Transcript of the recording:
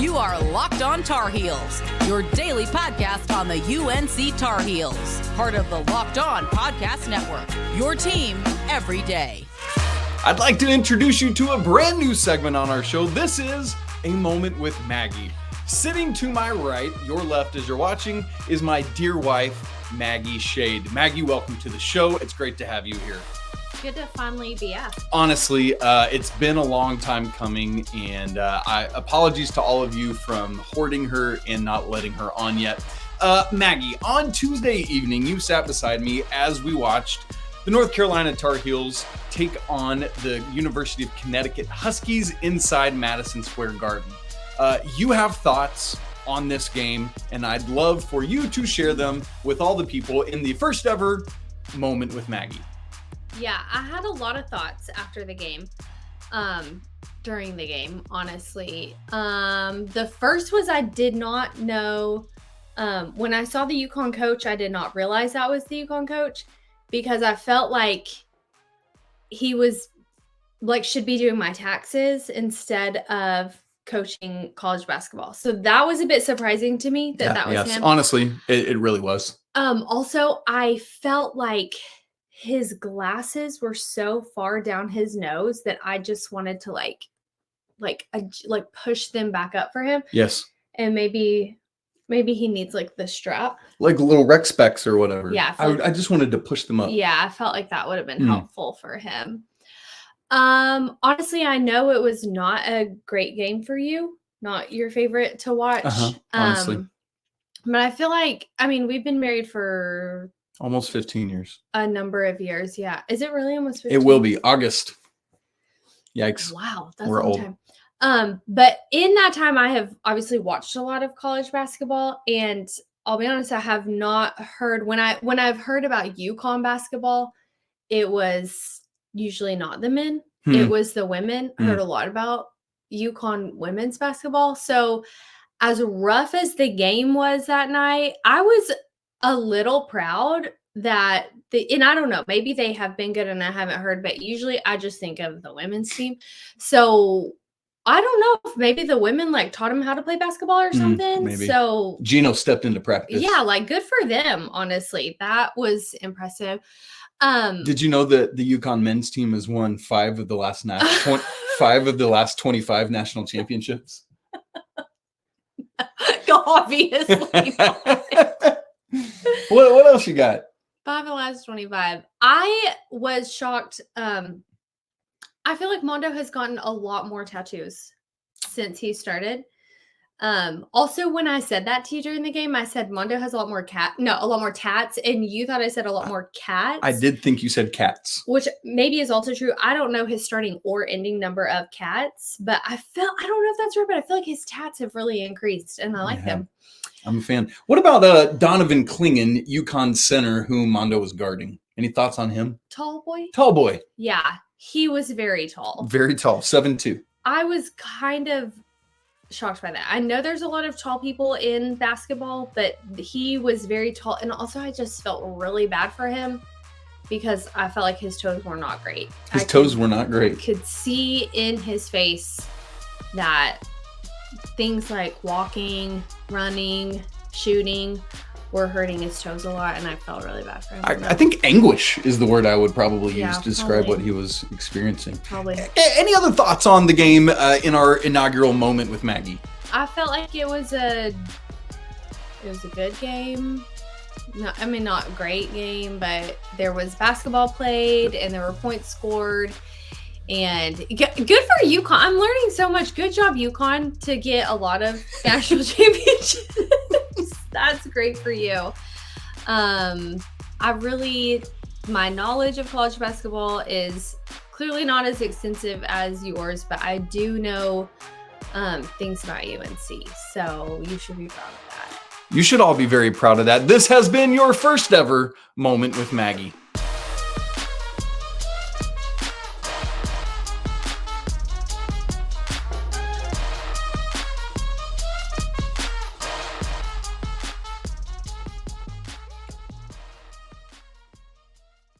You are Locked On Tar Heels, your daily podcast on the UNC Tar Heels. Part of the Locked On Podcast Network, your team every day. I'd like to introduce you to a brand new segment on our show. This is A Moment with Maggie. Sitting to my right, your left as you're watching, is my dear wife, Maggie Shade. Maggie, welcome to the show. It's great to have you here. Good to finally be asked. Honestly, it's been a long time coming, and I apologies to all of you from hoarding her and not letting her on yet. Maggie, on Tuesday evening, you sat beside me as we watched the North Carolina Tar Heels take on the University of Connecticut Huskies inside Madison Square Garden. You have thoughts on this game, and I'd love for you to share them with all the people in the first ever Moment with Maggie. Yeah, I had a lot of thoughts after the game, during the game, honestly. The first was I did not know, when I saw the UConn coach, I did not realize that was the UConn coach because I felt like he was, like, should be doing my taxes instead of coaching college basketball. So that was a bit surprising to me that was him. Honestly, it really was. Also, I felt like his glasses were so far down his nose that I just wanted to like push them back up for him. Yes. And maybe he needs like the strap. Like little rec specs or whatever. Yeah. I just wanted to push them up. Yeah, I felt like that would have been helpful for him. Honestly, I know it was not a great game for you, not your favorite to watch. Honestly. But I feel like, I mean, we've been married for almost 15 years. A number of years, yeah. Is it really almost 15? It will be August. Yikes. Wow, that's We're a long old. Time. But in that time, I have obviously watched a lot of college basketball, and I'll be honest, I have not heard when I've heard about UConn basketball, it was usually not the men. It was the women. Heard a lot about UConn women's basketball. So as rough as the game was that night, I was a little proud that and I don't know, maybe they have been good and I haven't heard, but usually I just think of the women's team. So I don't know if maybe the women like taught them how to play basketball or something. Maybe. So Gino stepped into practice. Yeah, like good for them, honestly. That was impressive. Did you know that the UConn men's team has won 5 of the last 25 national championships? Obviously. What else you got? 5 of the last 25. I was shocked. I feel like Mondo has gotten a lot more tattoos since he started. Also, when I said that to you during the game, I said Mondo has a lot more tats, and you thought I said a lot more cats. I did think you said cats. Which maybe is also true. I don't know his starting or ending number of cats, but I don't know if that's right, but I feel like his tats have really increased, and I like them. I'm a fan. What about Donovan Clingan, UConn center, whom Mondo was guarding? Any thoughts on him? Tall boy? Tall boy. Yeah, he was very tall. Very tall, 7'2". I was kind of shocked by that. I know there's a lot of tall people in basketball, but he was very tall. And also I just felt really bad for him because I felt like his toes were not great. His toes were not great. Could see in his face that things like walking, running, shooting were hurting his toes a lot, and I felt really bad for him. I think anguish is the word I would probably use to describe what he was experiencing. Probably. Any other thoughts on the game in our inaugural Moment with Maggie? I felt like it was a good game. No, I mean, not a great game, but there was basketball played and there were points scored. And good for UConn. I'm learning so much. Good job, UConn, to get a lot of national championships. That's great for you. My knowledge of college basketball is clearly not as extensive as yours, but I do know things about UNC. So you should be proud of that. You should all be very proud of that. This has been your first ever Moment with Maggie.